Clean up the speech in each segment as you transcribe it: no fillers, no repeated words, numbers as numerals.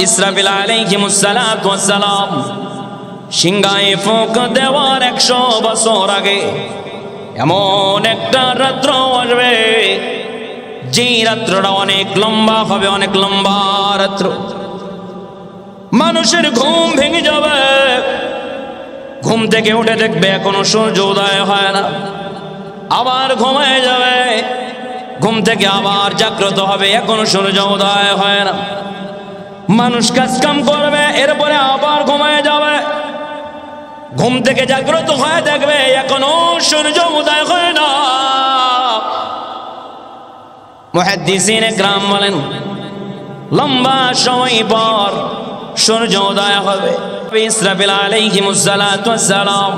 ইসরাফিল আলাইহিস সালাতু ওয়াস সালাম সিংহায় ফুঁক দেওয়ার 100 বছর আগে এমন একটা রাত্র আসবে যে রাত্রটা অনেক লম্বা হবে, অনেক লম্বা রাত্র। মানুষের ঘুম ভেঙে যাবে, ঘুম থেকে উঠে দেখবে এখনো সূর্য উদয় হয় না, আবার ঘুমায় যাবে, ঘুম থেকে আবার জাগ্রত হবে, এখনো সূর্য উদয় হয় না। মানুষ কাজ কাম করবে, এরপরে আবার ঘুমায় যাবে, ঘুম থেকে জাগ্রত হয়ে দেখবে এখনো সূর্য উদয় হয় না। মুহাদ্দিসিনে কেরাম বলেন লম্বা সময় পর সূর্য উদয় হবে। ইসরাফিল আলাইহিস সালাতু ওয়াস সালাম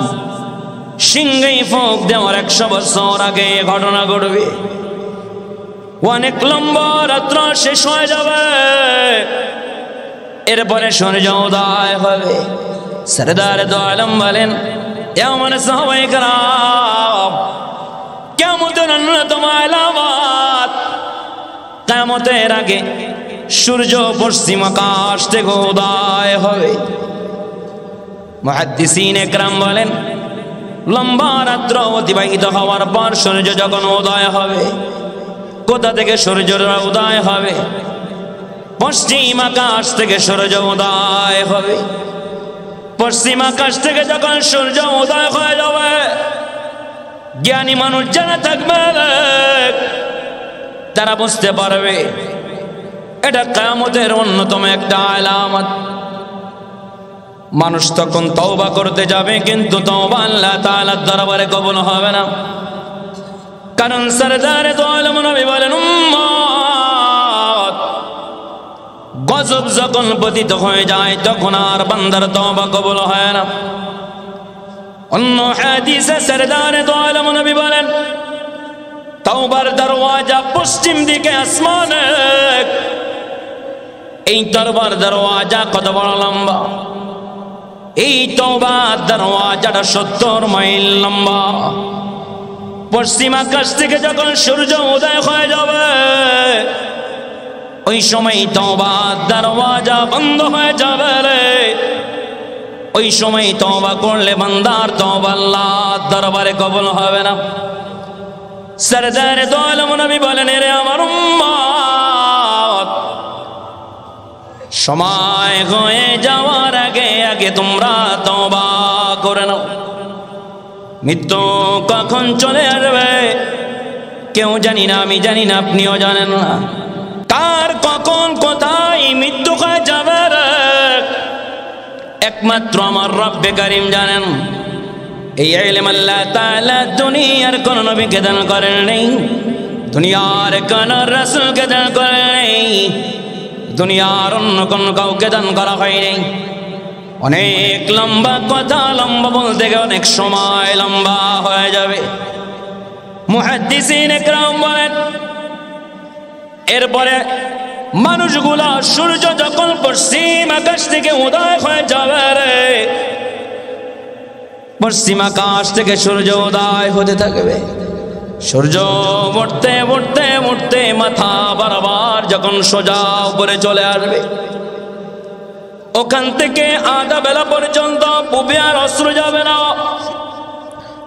সিংহে ফুঁক দেওয়ার 100 বছর আগে ঘটনা ঘটবে। অনেক লম্বা রাত্র শেষ হয়ে যাবে, এরপরে সূর্য উদয় হবে। সরদার দো আলম বলেন এমন সাহাবায়ে কেরাম কিয়ামতের অন্যতম আলামত, কিয়ামতের আগে সূর্য পশ্চিম আকাশ থেকে উদয় হবে। মুহাদ্দিসিনে কেরাম বলেন লম্বা রাত্র অতিবাহিত হওয়ার পর সূর্য যখন উদয় হবে, কোথা থেকে সূর্য উদয় হবে? পশ্চিম আকাশ থেকে সূর্য উদয় হবে। পশ্চিম আকাশ থেকে যখন সূর্য উদয় হয়ে যাবে, জ্ঞানী মানুষ যারা থাকবে তারা বুঝতে পারবে এটা কিয়ামতের অন্যতম একটা আলামত। মানুষ তখন তওবা করতে যাবে, কিন্তু তওবা আল্লাহ তাআলার দরবারে কবুল হবে না। কারণ সরদারে দো আলম নবী বলেন উম্মত গজব যখন পতিত হয়ে যায় তখন আর বান্দার তওবা কবুল হয় না। অন্য হাদিসে সরদারে দো আলম নবী বলেন তওবার দরওয়াজা পশ্চিম দিকে আসমানে, এই তওবার দরওয়াজা কত বড় লম্বা, এই তওবার দরওয়াজাটা 70 মাইল লম্বা। পশ্চিম আকাশ থেকে যখন সূর্য উদয় হয়ে যাবে ওই সময় তওবার দরওয়াজা বন্ধ হয়ে যাবে রে। ওই সময় তওবা করলে বান্দার তওবা আল্লাহর দরবারে কবুল হবে না। সরদারে দো আলম নবী বলেন রে আমার উম্মত সময় হয়ে যাওয়ার আগে আগে তোমরা তওবা করে নাও। মৃত্যু কখন চলে আসবে কেউ জানি না, আমি জানি না, আপনিও জানেন না। কার কখন কোথায় মৃত্যু হয়ে যাবে একমাত্র আমার রব্বে কারীম জানেন। এই ইলম আল্লাহ তাআলা দুনিয়ার কোন নবীকে দান করেন নাই, দুনিয়ার কোন রাসূলকে দান করেন নাই, দুনিয়ার অন্য কোন কাউকে দান করা হয় নাই। অনেক লম্বা কথা, লম্বা বলতে গেলে অনেক সময় লম্বা হয়ে যাবে। মুহাদ্দিসিনে কেরাম বলেন এরপরে মানুষগুলা সূর্য যখন পশ্চিম আকাশ থেকে উদয় হয়ে যাবে রে, পশ্চিম আকাশ থেকে সূর্য উদয় হতে থাকবে। সূর্য উঠতে উঠতে উঠতে মাথা বরাবর যখন সোজা উপরে চলে আসবে, ওখান থেকে আধা বেলা পর্যন্ত পূবে আর অস্ত্র যাবে না।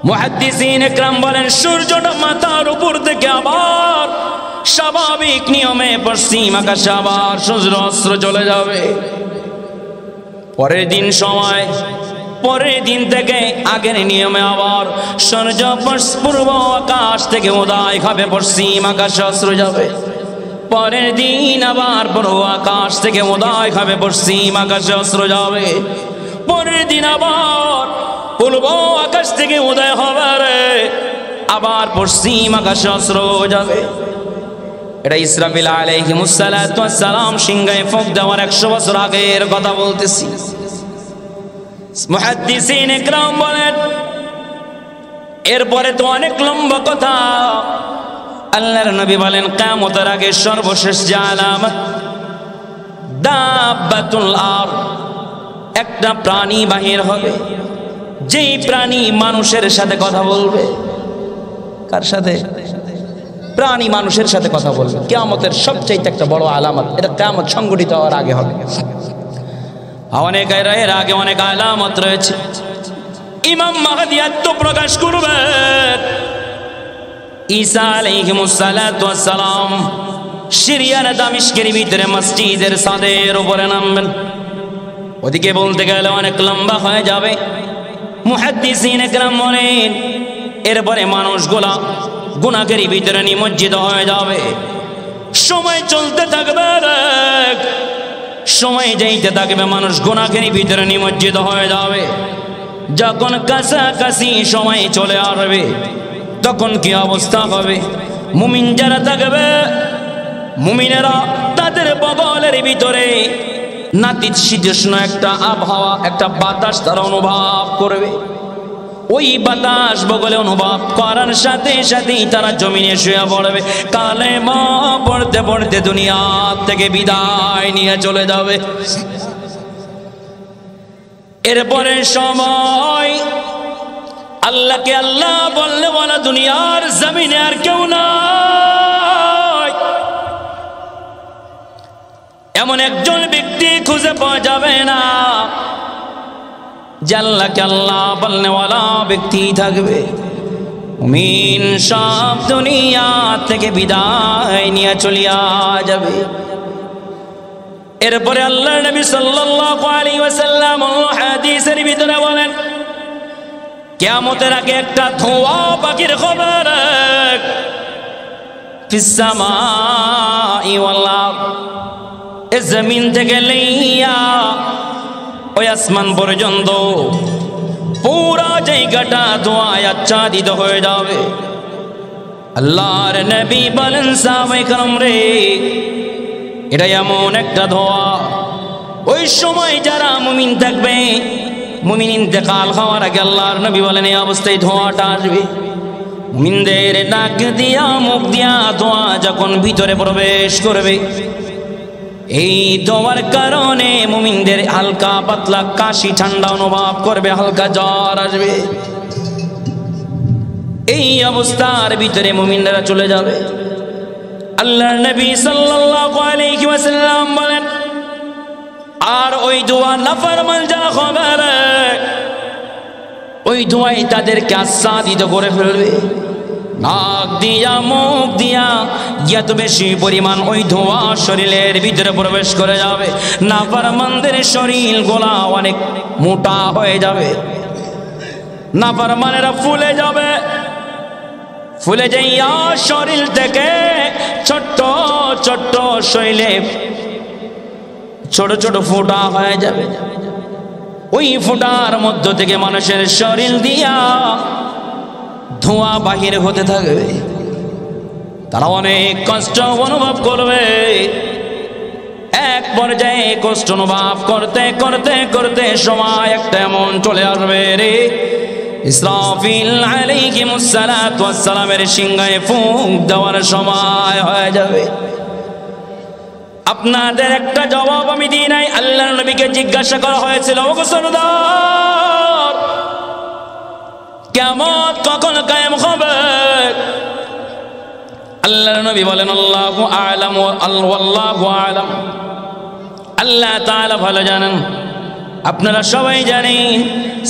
মুহাদ্দিসিনে কেরাম বলেন সূর্যটা মাথার উপর থেকে আবার স্বাভাবিক নিয়মে পশ্চিম আকাশে আবার সূর্য অস্ত্র চলে যাবে। পরের দিন সময়, পরের দিন থেকে আগের নিয়মে আবার সূর্য পূর্ব আকাশ থেকে উদয় হবে, পশ্চিম আকাশে অস্ত্র যাবে। পরের দিন আবার পূর্ব আকাশ থেকে উদয় হবে, পশ্চিম আকাশে অস্ত্র যাবে। পরের দিন আবার পূর্ব আকাশ থেকে উদয় হবে রে, আবার পশ্চিম আকাশে অস্ত্র যাবে। এটা ইসরাফিল আলাইহিস সালাতু ওয়াস সালাম সিংহায় ফুঁক দেওয়ার 100 বছর আগের কথা বলতেছি। মুহাদ্দিসিনে কেরাম বলেন এরপরে তো অনেক লম্বা কথা। আল্লাহর নবী বলেন কিয়ামতের আগে সর্বশেষ যে আলামত দাব্বাতুল আরদ, একটা প্রাণী বাহির হবে, যেই প্রাণী মানুষের সাথে কথা বলবে। কার সাথে? প্রাণী মানুষের সাথে কথা বলবে। কিয়ামতের সবচেয়ে একটা বড় আলামত, এটা কিয়ামত সংঘটিত হওয়ার আগে হবে। অনেক এর আগে অনেক আলামত রয়েছে। ইমাম মাহদী আত্মপ্রকাশ করবে, ঈসা আলাইহিস সালাতু ওয়াস সালাম সিরিয়ার দামিশকের ভিতরে মসজিদের ছাদের উপরে নামবেন। ওদিকে বলতে গেলে অনেক লম্বা হয়ে যাবে। মুহাদ্দিসিনে কেরাম বলেন এরপরে মানুষগুলা গুনাহের ভিতরে নিমজ্জিত হয়ে যাবে। সময় চলতে থাকবে, সময় যাইতে থাকবে, মানুষ গুনাহের ভিতরে নিমজ্জিত হয়ে যাবে। যখন কাছাকাছি সময় চলে আসবে তখন কি অবস্থা হবে? মুমিন যারা থাকবে, মুমিনেরা তাদের বগলের ভিতরে নাতিশীতোষ্ণ একটা আবহাওয়া, একটা বাতাস তারা অনুভব করবে। ওই বাতাস বগলে অনুভব করার সাথে সাথেই তারা জমিনে শুয়ে পড়বে। কালেমা পড়তে পড়তে দুনিয়া থেকে বিদায় নিয়ে চলে যাবে। এরপরে সময় আল্লাহকে আল্লাহ বললে বলা দুনিয়ার জমিনে আর কেউ নাই, এমন একজন ব্যক্তি খুঁজে পাওয়া যাবে না যে আল্লাহকে আল্লাহ বলনে ওয়ালা ব্যক্তি থাকবে। মুমিন সব দুনিয়া থেকে বিদায় নিয়ে চলিয়া যাবে। এরপরে আল্লাহর নবী সাল্লাল্লাহু আলাইহি ওয়াসাল্লাম হাদিসের ভিতরে বলেন কিয়ামতের আগে একটা ধোঁয়া পাখির খবর ফিস সামাই ওয়াল আরদ, এই জমিন থেকে লইয়া ওই আসমান পর্যন্ত পুরা জায়গাটা ধোঁয়ায় আচ্ছাদিত হয়ে যাবে। আল্লাহর নবী বলেন সাহাবায়ে কেরাম রে, এটা এমন একটা ধোঁয়া, ওই সময় যারা মুমিন থাকবে, মুমিন ইন্তেকাল হওয়ার আগে আল্লাহর নবী বলেন এই অবস্থায় ধোঁয়াটা আসবে। মুমিনদের নাক দিয়া মুখ দিয়া ধোঁয়া যখন ভিতরে প্রবেশ করবে, এই ধোঁয়ার কারণে মুমিনদের হালকা পাতলা কাশি ঠান্ডা অনুভব করবে, হালকা জ্বর আসবে। এই অবস্থার ভিতরে মুমিনরা চলে যাবে। আল্লাহর নবী সাল্লাল্লাহু আলাইহি ওয়াসাল্লাম বলেন আর ওই ধোঁয়া নাফরমান যারা হবে, ওই ধোঁয়াই তাদেরকে আচ্ছাদিত করে ফেলবে। নাক দিয়া মুখ দিয়া এত বেশি পরিমাণ ওই ধোঁয়া শরীরের ভিতরে প্রবেশ করে যাবে, নাফরমানদের শরীর গোলা অনেক মোটা হয়ে যাবে, নাফরমানেরা ফুলে যাবে। ফুলে যাইয়া শরীর থেকে ছোট্ট ছোট্ট শরীরে ছোট ছোট ফোঁটা হয়ে যাবে। ওই ফোঁটার মধ্য থেকে মানুষের শরীর দিয়া ধোঁয়া বাহির হতে থাকবে। তারা অনেক কষ্ট অনুভব করবে। এক পর্যায়ে কষ্ট অনুভব করতে করতে করতে সময় একটা এমন চলে আসবে রে, ইসরাফিল আলাইহিস সালাতু ওয়াস সালামের সিংহায় ফুঁক দেওয়ার সময় হয়ে যাবে। আপনাদের একটা জবাব আমি দিই নাই। আল্লাহর নবীকে জিজ্ঞাসা করা হয়েছিল, ওগো সরদার, কিয়ামত কখন কায়েম হবে? আল্লাহর নবী বলেন আল্লাহু আ'লাম ওয়াল্লাহু আ'লাম, আল্লাহ তাআলা ভালো জানেন। আপনারা সবাই জানেন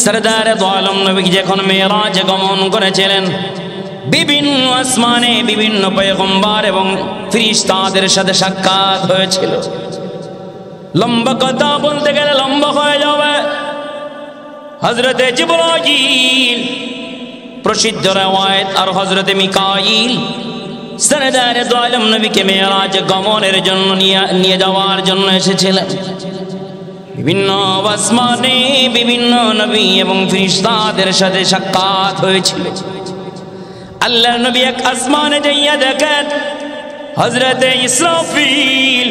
সরদারে দো আলম নবী যখন মেরাজে গমন করেছিলেন, বিভিন্ন আসমানে বিভিন্ন পয়গম্বর এবং ফেরেশতাদের সাথে সাক্ষাৎ হয়েছিল। লম্বা কথা বলতে গেলে লম্বা হয়ে যাবে। হযরতে জিবরাইল প্রসিদ্ধ রওয়ায়াত আর হযরতে মিকাইল সরদারে দো আলম নবীকে মেরাজে গমনের জন্য নিয়ে যাওয়ার জন্য এসেছিলেন। বিভিন্ন আসমানে বিভিন্ন নবী এবং ফেরেশতাদের সাথে সাক্ষাৎ হয়েছিল। আল্লাহর নবী এক আসমানে যাইয়া দেখেন হযরতে ইসরাফিল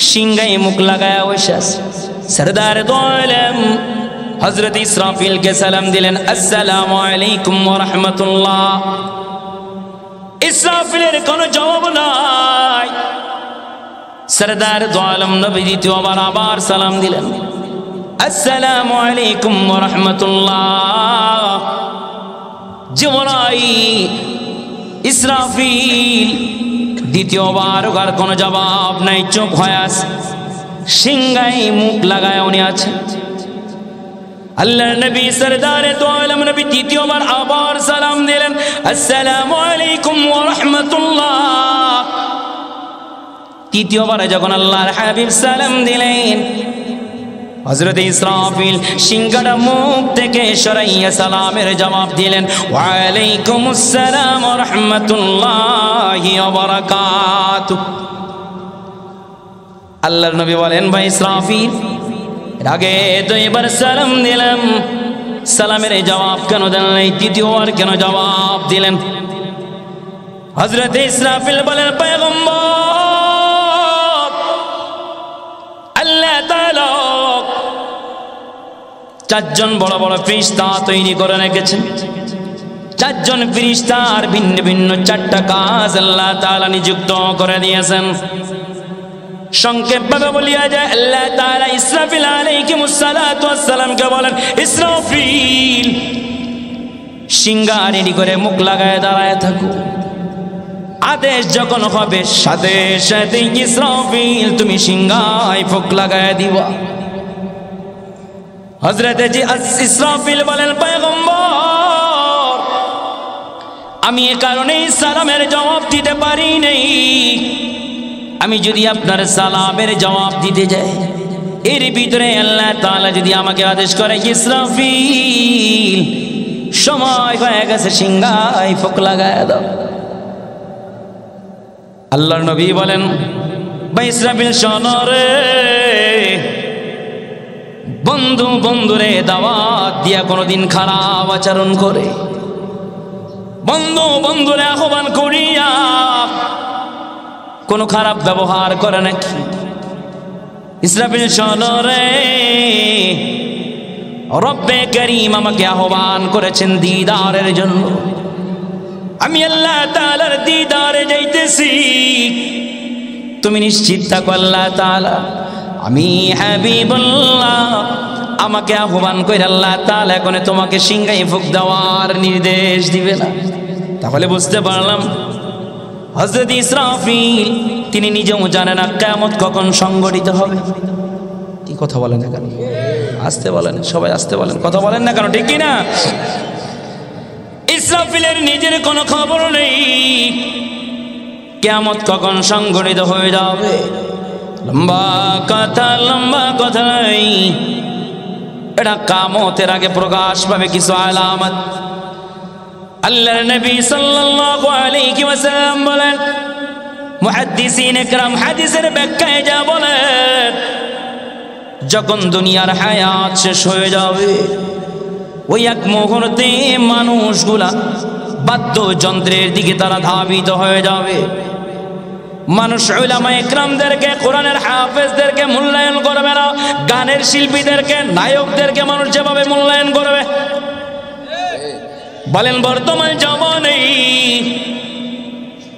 সিংহায় মুখ লাগায়া বসে আছে। সরদারে দো আলম হযরত ইসরাফিলকে সালাম দিলেন, আসসালামু আলাইকুম ওয়া রাহমাতুল্লাহ। ইসরাফিলের কোনো জবাব নাই। সরদার দো আলম নবী দ্বিতীয়বার আবার সালাম দিলেন, আসসালামু আলাইকুম ওয়া রাহমাতুল্লাহ। জিবরাইল ইসরাফিল দ্বিতীয়বার আর কোনো জবাব নাই, চুপ হয়ে আছে, সিংহায় মুখ লাগায় উনি আছেন। আল্লাহর নবী সরদারে দু আলম নবী দ্বিতীয়বার আবার সালাম দিলেন, আসসালামু আলাইকুম ওয়া রাহমাতুল্লাহ। তৃতীয়বারে যখন আল্লাহর হাবিব সালাম দিলেন, হযরত ইসরাফিল সিংহাটা মুখ থেকে সরাইয়া সালামের জবাব দিলেন, ওয়া আলাইকুমুস সালাম ওয়া রাহমাতুল্লাহি ওয়া বারাকাতুহু। আল্লাহর নবী বলেন, ভাই ইসরাফিল, আগে দুইবার সালাম দিলাম, সালামের জবাব কেন দেন নাই? তৃতীয়বার কেন জবাব দিলেন? হযরত ইসরাফিল বলেন, পয়গম্বর, আল্লাহ তাআলা চারজন বড় বড় ফেরেশতা তৈরি করে রেখেছেন। চারজন ফেরেশতার ভিন্ন ভিন্ন চারটা কাজ আল্লাহ তাআলা নিযুক্ত করে দিয়েছেন। সংক্ষেপ ভাবে বলিয়া যায়, আল্লাহ তাআলা ইসরাফিল আলাইহিস সালাতু ওয়াস সালামকে বলেন, ইসরাফিল সিংহা রেডি করে মুখ লাগায় দাঁড়ায় থাকো, আদেশ যখন হবে সাথে সাথে ইসরাফিল তুমি সিংহায় ফুঁক লাগায় দিবা। হযরত ইসরাফিল বলেন, পয়গম্বর, আমি এ কারণেই সালামের জবাব দিতে পারি নাই, আমি যদি আপনার সালামের জবাব দিতে যাই, এর ভিতরে আল্লাহ তাআলা যদি আমাকে আদেশ করে, ইসরাফিল সময় হয়ে গেছে, সিংহায় ফুঁক লাগায় দাও। আল্লাহর নবী বলেন, ভাই ইসরাফিল শোনো রে, বন্ধু বন্ধুরে দাওয়াত দিয়া কোনদিন খারাপ আচরণ করে, বন্ধু বন্ধুরে আহ্বান করিয়া কোন খারাপ ব্যবহার করে নাকি? ইসরাফিল শোনো রে, রব্বে করিম আমাকে আহ্বান করেছেন দিদারের জন্য, আমি আল্লাহ তাআলার দিদারে যাইতেছি, তুমি নিশ্চিত থাকো আল্লাহ তাআলা, আমি হাবিবুল্লাহ, আমাকে আহ্বান করে আল্লাহ তাআলা এখন তোমাকে সিংহায় ফুঁক দেওয়ার নির্দেশ দিবে না। তাহলে বুঝতে পারলাম হযরত ইসরাফিল তিনি নিজেও জানেন না কিয়ামত কখন সংঘটিত হবে। কি কথা বলেন না কেন? আসতে বলেন, সবাই আসতে বলেন, কথা বলেন না কেন? ঠিক কি না? ইসরাফিলের নিজের কোনো খবর নেই কিয়ামত কখন সংঘটিত হয়ে যাবে। লম্বা কথা নাই, এটা কিয়ামতের আগে প্রকাশ পাবে কিছু আলামত। আল্লাহর নবী সাল্লাল্লাহু আলাইহি ওয়াসাল্লাম বলেন, মুহাদ্দিসিন ইকরাম হাদিসের ব্যাখ্যায় যা বলেন, যখন দুনিয়ার হায়াত শেষ হয়ে যাবে, ওই এক মুহূর্তে মানুষগুলা বাদ্যযন্ত্রের দিকে তারা ধাবিত হয়ে যাবে। মানুষ উলামা ইকরামদেরকে, কোরআনের হাফেজদেরকে মূল্যায়ন করবে না, গানের শিল্পীদেরকে, নায়কদেরকে মানুষ যেভাবে মূল্যায়ন করবে। বলেন বর্তমান জামানে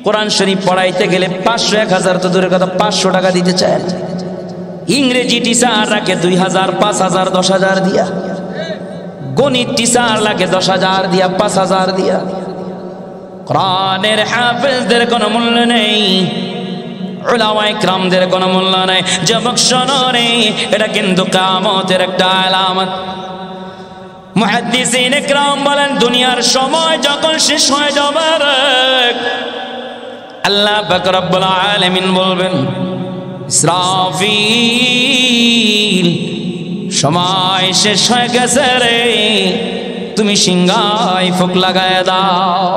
কোরআন শরীফ পড়াইতে গেলে 500 1000 তো দূরের কথা, 500 টাকা দিতে চায়। ইংরেজি টিচার রাখে 2000 5000 10000 দিয়া, গণিত টিচার লাগে 10000 দিয়া 5000 দিয়া। কোরআনের হাফেজদের কোনো মূল্য নেই, উলামা ইকরামদের কোনো মূল্য নেই। যুবক শোনো রে, এটা কিন্তু কিয়ামতের একটা আলামত। মুহাদ্দিসিন ইকরাম বলেন, দুনিয়ার সময় যখন শেষ হয়ে যাবে, আল্লাহ পাক রব্বুল আলামিন বলবেন, ইসরাফিল সময় শেষ হয়ে গেছে রে, তুমি সিংহায় ফুঁক লাগায় দাও।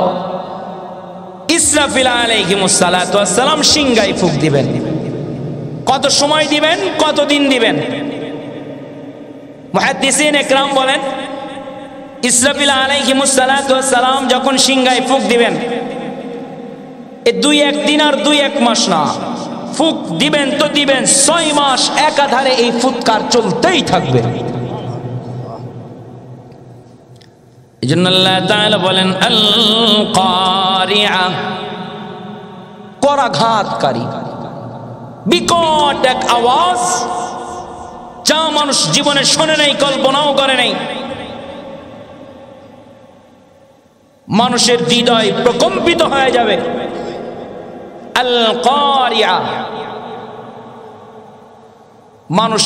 ইসরাফিল আলাইহিস সালাতু ওয়াস সালাম সিংহায় ফুঁক দিবেন। কত সময় দিবেন, কতদিন দিবেন? মুহাদ্দিসিন ইকরাম বলেন, ইসরাফিল আলাইহিস সালাতু ওয়াস সালাম যখন সিংহায় ফুঁক দিবেন, এ 2-1 দিন আর 2-1 মাস না, ফুঁক দিবেন তো দিবেন 6 মাস একাধারে এই ফুৎকার চলতেই থাকবে। এজন্য আল্লাহ তাআলা বলেন, আল কারিআ, করাঘাতকারী, বিকট এক আওয়াজ, যা মানুষ জীবনে শোনে নাই, কল্পনাও করে নাই। মানুষের হৃদয় প্রকম্পিত হয়ে যাবে। আল কারিয়া, মানুষ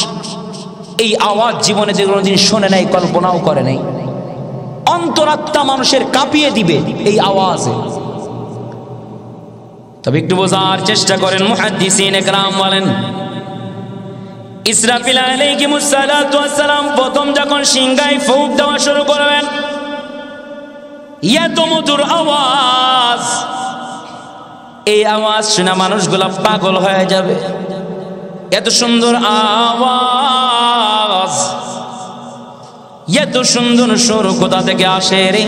এই আওয়াজ জীবনে যে কোনোদিন শোনে নাই, কল্পনাও করে নাই, অন্তরাত্মা মানুষের কাঁপিয়ে দিবে এই আওয়াজে। তবে একটু বোঝার চেষ্টা করেন, মুহাদ্দিসিন একরাম বলেন ইসরাফিল আলাইহিস সালাতু ওয়াস সালাম প্রথম যখন সিংহায় ফুঁক দেওয়া শুরু করবেন, এত মধুর আওয়াজ, এই আওয়াজ শুনে মানুষগুলা পাগল হয়ে যাবে। এত সুন্দর আওয়াজ, এত সুন্দর সুর কোথা থেকে আসে রে?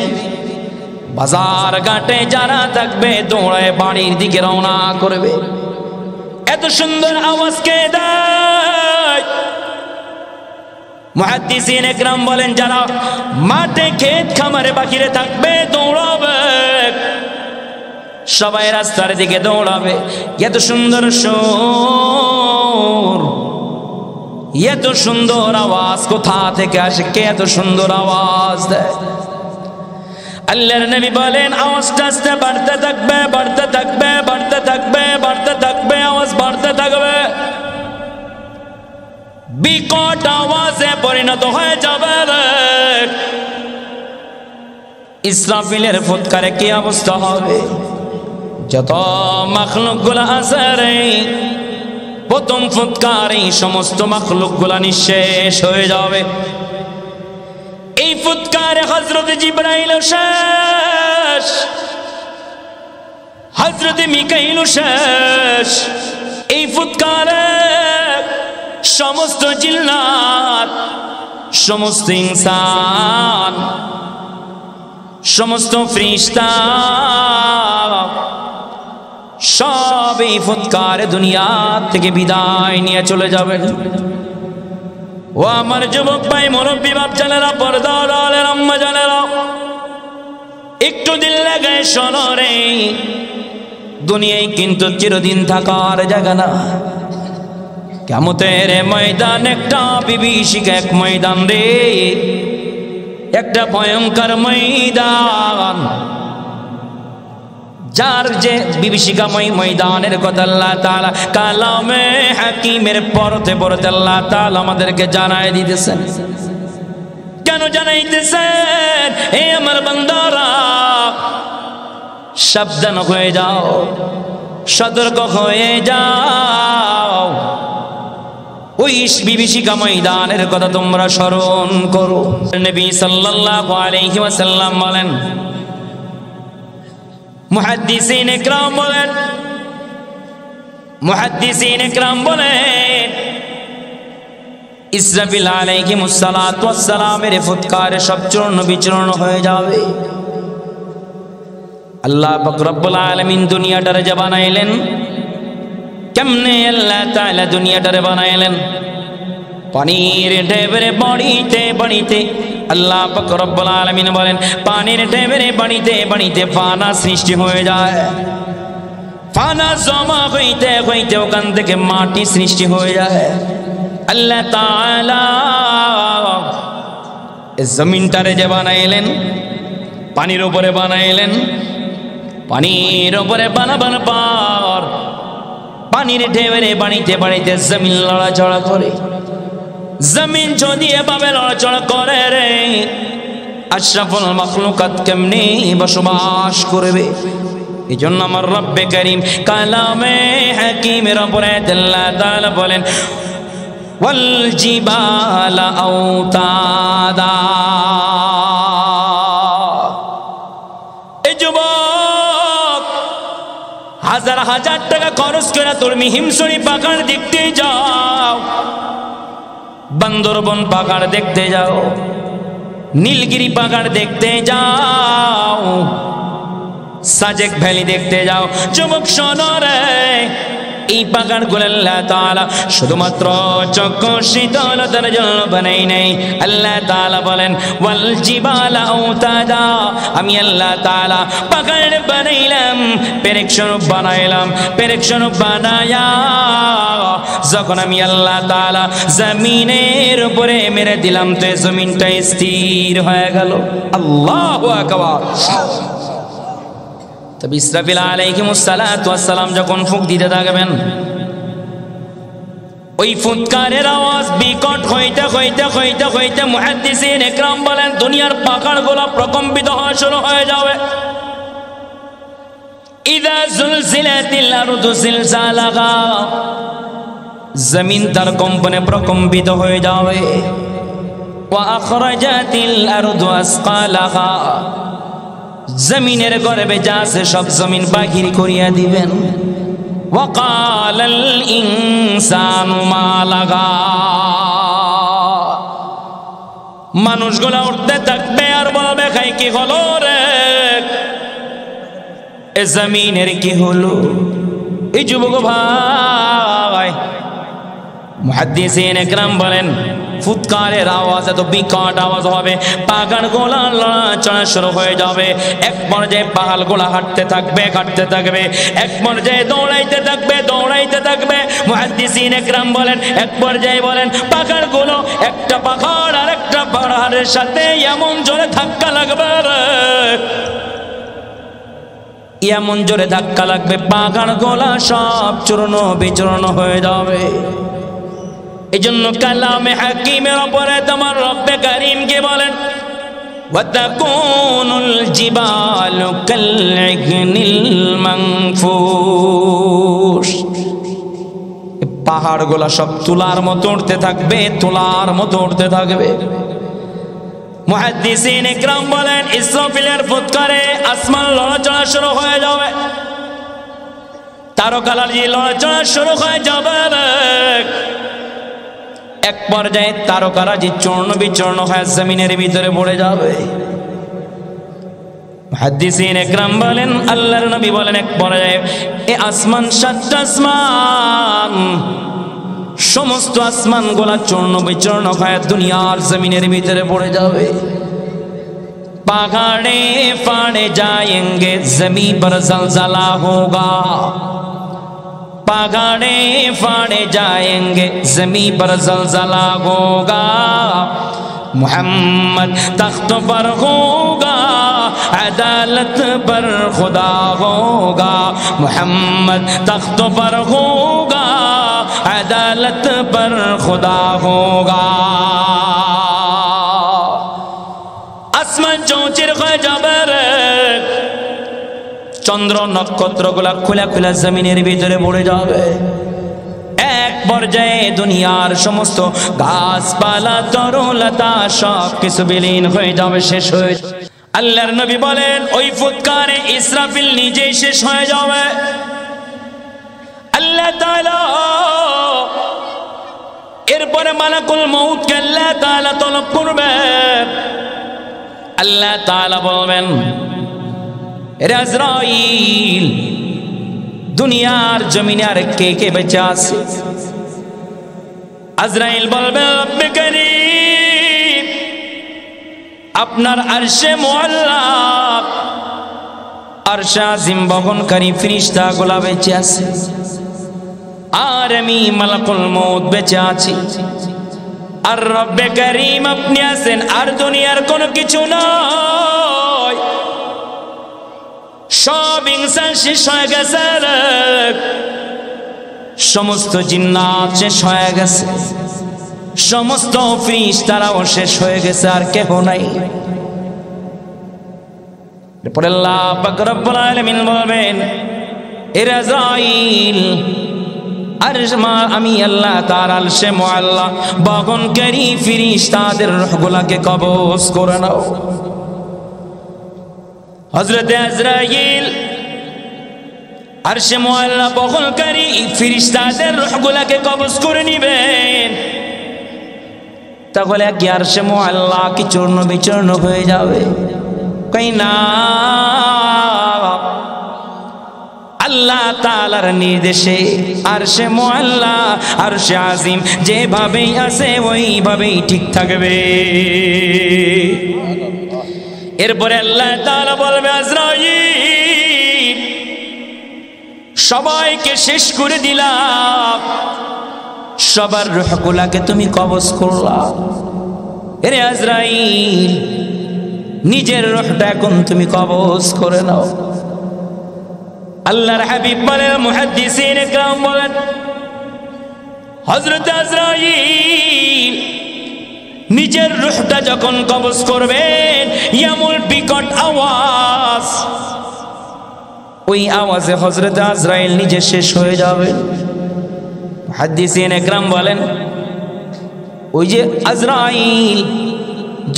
বাজার ঘাটে যারা থাকবে দৌড়ায় বাড়ির দিকে রওনা করবে। এত সুন্দর আওয়াজ কে দেয়? মুহাদ্দিসিন একরাম বলেন যারা মাঠে ক্ষেত খামারে বাকিরে থাকবে দৌড়াবে, সবাই রাস্তার দিকে দৌড়াবে। এত সুন্দর সুর, এত সুন্দর আওয়াজ কোথা থেকে আসে? কে এত সুন্দর আওয়াজ দেয়? আল্লাহর নবী বলেন আওয়াজটা আস্তে বাড়তে থাকবে, বাড়তে থাকবে, বাড়তে থাকবে, বাড়তে থাকবে, আওয়াজ বাড়তে থাকবে, বিকট আওয়াজে পরিণত হয়ে যাবে। ইসরাফিলের ফুৎকারে কি অবস্থা হবে? যত মাখলুকগুলা আছে রে, প্রথম ফুৎকারে সমস্ত মাখলুকগুলা নিঃশেষ হয়ে যাবে। এই ফুৎকারে হযরত জিবরাইল শেষ, হযরত মিকাইল শেষ। এই ফুৎকারে সমস্ত জিন্নাত, সমস্ত ইনসান, সমস্ত ফেরেশতা সব এই ফুৎকারে দুনিয়া থেকে বিদায় নিয়ে চলে যাবেন। ও আমার যুবক ভাই, মুরব্বী বাপ জানেরা, পর্দার আলের আম্মা জানেরা, একটু দিল লাগায় শোনো রে, দুনিয়ায় কিন্তু চিরদিন থাকার জায়গা না। কিয়ামতের ময়দান একটা বিভীষিক এক ময়দান রে, একটা ভয়ঙ্কর ময়দান, যার যে বিভীষিকাময় ময়দানের কথা আল্লাহ তাআলা কালামে হাকিমের পড়তে পড়তে আল্লাহ তাআলা আমাদেরকে জানায় দিতেছেন। কেন জানাইতেছেন? হে আমার বান্দারা, সাবধান হয়ে যাও, সতর্ক হয়ে যাও। ওই বিভীষিকা ময়দানের কথা তোমরা স্মরণ করো। নবী সাল্লাল্লাহু আলাইহি ওয়াসাল্লাম বলেন, মুহাদ্দিসিন ইকরাম বলেন, মুহাদ্দিসিন ইকরাম বলেন ইসরাফিল আলাইহিস সালাতু ওয়াস সালামের ফুৎকারে সব চূর্ণ বিচূর্ণ হয়ে যাবে। আল্লাহ পাক রব্বুল আলামিন দুনিয়াটারে যে বানাইলেন, কেমনে আল্লাহ তাআলা দুনিয়াটারে বানাইলেন? পানির ঢেউরে বাড়িতে বাড়িতে আল্লাহ পাক রব্বুল আলামিন বলেন পানির ঢেউরে বাড়িতে বাড়িতে ফানা সৃষ্টি হয়ে যায়। ফানা জমা হইতে হইতে ওখান থেকে মাটি সৃষ্টি হয়ে যায়। আল্লাহ তাআলা এই জমিনটারে যে বানাইলেন, পানির উপরে বানাইলেন, পানির উপরে বানাবার পর পানির ঢেউরে বাড়িতে বাড়িতে জমিন লড়াচড়া করে। জমিন যদি এভাবে লড়াচড়া করে রে, আশরাফুল মাখলুকাত কেমনে বসবাস করবে? এই জন্য আমার রব্বে কারীম কালামে হাকিমের উপরে আল্লাহ তাআলা বলেন ওয়াল জিবালা আওতাদা। এই যুবক, হাজার হাজার টাকা খরচ করে তুমি হিমশরী পাহাড় দেখতে যাও, বান্দরবন পাহাড় দেখতে যাও, নীলগিরি পাহাড় দেখতে যাও, সাজেক ভ্যালি দেখতে যাও। যুবক শোনো রে, এই পাহাড়গুলো আল্লাহ তাআলা শুধুমাত্র চক্ষু শীতলতার জন্য বানাই নাই। আল্লাহ তাআলা বলেন ওয়াল জিবালা আওতাদা, আমি আল্লাহ তাআলা পাহাড় বানাইলাম, পেরেক স্বরূপ বানাইলাম। পেরেক স্বরূপ বানায়া যখন আমি আল্লাহ তাআলা জমিনের উপরে মেরে দিলাম, তো জমিনটা স্থির হয়ে গেল। আল্লাহু আকবার। তবে ইসরাফিল আলাইহিমুস সালাতু ওয়াস সালাম যখন ফুঁক দিতে থাকবেন, ওই ফুৎকারের আওয়াজ বিকট হইতে হইতে হইতে হইতে মুহাদ্দিসিন ইকরাম বলেন দুনিয়ার পাহাড়গুলো প্রকম্পিত হওয়া শুরু হয়ে যাবে। ইযা যুলজিলাতিল আরদু জিলজালাহা, জমিন তার কম্পনে প্রকম্পিত হয়ে যাবে। ওয়া আখরাজাতিল আরদু আসকালাহা, জমিনের গর্ভে যা আছে সব জমিন বাহির করিয়া দিবেন। ওয়া ক্বালাল ইনসানু মা লাগা, মানুষগুলা উঠতে থাকবে আর বলবে খাই কি হলো রে, এ জমিনের কি হলো। এই যুবক ভাই, মুহাদ্দিসিন ইকরাম বলেন ফুৎকারের আওয়াজ এত বিকট আওয়াজ হবে, পাহাড়গুলো নড়াচড়া শুরু হয়ে যাবে। এক পর্যায়ে পাহাড়গুলো হাঁটতে থাকবে হাঁটতে থাকবে, এক পর্যায়ে দৌড়াইতে থাকবে দৌড়াইতে থাকবে। মুহাদ্দিসিন ইকরাম বলেন এক পর্যায়ে বলেন পাহাড়গুলো একটা পাহাড় আর একটা পাহাড়ের সাথে এমন জোরে ধাক্কা লাগবে, এমন জোরে ধাক্কা লাগবে পাহাড়গুলো সব চূর্ণ বিচূর্ণ হয়ে যাবে। এজন্য কালামে হাকিমের উপরে তোমার রব্বে কারীমকে বলেন ওয়াতাকুনুল জিবালু কালইগনিল মানফুশ, পাহাড়গুলো সব তুলার মতো উঠতে থাকবে তুলার মতো উঠতে থাকবে। মুহাদ্দিসিন ইকরাম বলেন ইসরাফিলের ফুৎকারে আসমান লড়াচড়া শুরু হয়ে যাবে, তারকারাজি লড়াচড়া শুরু হয়ে যাবে। এক পর্যায়ে তারকারাজি চূর্ণ বিচূর্ণ হয়ে জমিনের ভিতরে পড়ে যাবে। মুহাদ্দিসিন ইকরাম বলেন আল্লাহর নবী বলেন এক পর্যায়ে এই আসমান সাতটা আসমান, সমস্ত আসমানগুলা চূর্ণ বিচূর্ণ হয়ে দুনিয়ার জমিনের ভিতরে পড়ে যাবে। पहाड़े फाड़े जाएंगे जमीन पर जलजला होगा, पहाड़े फाड़े जाएंगे जमीन पर जलजला होगा, मोहम्मद तख्त पर होगा अदालत पर खुदा होगा, मोहम्मद तख्त पर होगा अदालत पर खुदा होगा। আসমান চৌচির হয়ে যাবে, চন্দ্র নক্ষত্রগুলা খোলা খোলা জমিনের ভিতরে পড়ে যাবে। এক পর্যায়ে দুনিয়ার সমস্ত গাছপালা তরুলতা সব কিছু বিলীন হয়ে যাবে, শেষ হয়ে যাবে। আল্লাহর নবী বলেন ওই ফুৎকারে ইসরাফিল নিজেই শেষ হয়ে যাবে। আল্লাহ তাআলা এরপরে মালাকুল মউতকে আল্লাহ তাআলা তলব করবেন। আল্লাহ তাআলা বলবেন হে আজরাইল, দুনিয়ার জমিনে আর কে কে বেঁচে আছে? আজরাইল বলবে রব্বে কারীম, আপনার আরশে মুআল্লা আরশে আজিম বহনকারী ফেরেশতাগুলো বেঁচে আছে, আর আমি মালাকুল মউত বেঁচে আছি। আর রব্বে কারীম আপনি আছেন, আর দুনিয়ার কোনো কিছু নয়। সব ইনসান শেষ হয়ে গেছে, সমস্ত জিন্নাত শেষ হয়ে গেছে, সমস্ত ফেরেশতারাও শেষ হয়ে গেছে, আর কেহ নাই। এরপর আল্লাহ পাক রব্বুল আলামিন বলবেন হে আজরাইল, আমি আল্লাহ তার আরশে মুআল্লা বহনকারী ফেরেশতাদের রূহগুলোকে কবজ করে নাও। হযরত আজরাইল আরশে মুআল্লা বহনকারী ফেরেশতাদের রূহগুলোকে কবজ করে নেবেন। তাহলে কি আরশে মুআল্লা কি চূর্ণ বিচূর্ণ হয়ে যাবে? কই না, আল্লাহ তাআলার নির্দেশে আরশে মুআল্লা আরশে আজিম যেভাবেই আছে ওইভাবেই ঠিক থাকবে। এরপরে আল্লাহ তাআলা বলবে আজরাইল, সবাইকে শেষ করে দিলাম, সবার রূহগুলোকে তুমি কবজ করলা। হে আজরাইল, নিজের রূহটা এখন তুমি কবজ করে নাও। আল্লাহর হাবিব বলেন, মুহাদ্দিসিন کرام বলেন, হযরত আজরাইল নিজের রূহটা যখন কবজ করবেন, এমন বিকট আওয়াজ, ওই আওয়াজে হযরত আজরাইল নিজে শেষ হয়ে যাবে। মুহাদ্দিসিন کرام বলেন, ওই যে আজরাইল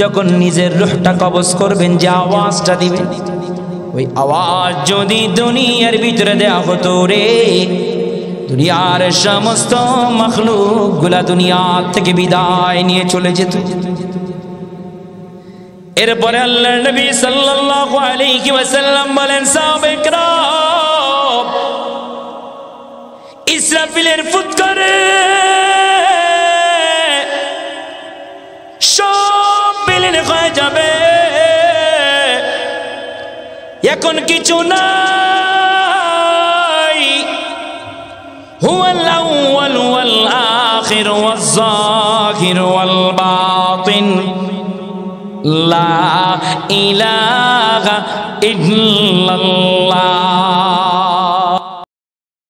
যখন নিজের রূহটা কবজ করবেন, যে আওয়াজটা দিবেন, ওই আওয়াজ যদি দুনিয়ার ভিতরে দেয়া হতো রে, দুনিয়ার সমস্ত মখলুক গুলা দুনিয়া থেকে বিদায় নিয়ে চলে যেত। এরপরে আল্লাহর নবী সাল্লাল্লাহু আলাইহি ওয়াসাল্লাম বলেন, সাহাবায়ে কেরাম, ইসরাফিলের ফুৎকারে সব বিলীন হয়ে যাবে, এখন কিছু নাই। হুয়াল আউয়াল ওয়াল আখির ওয়াজ যাহির ওয়াল বাতিন, লা ইলাহা ইল্লাল্লাহ।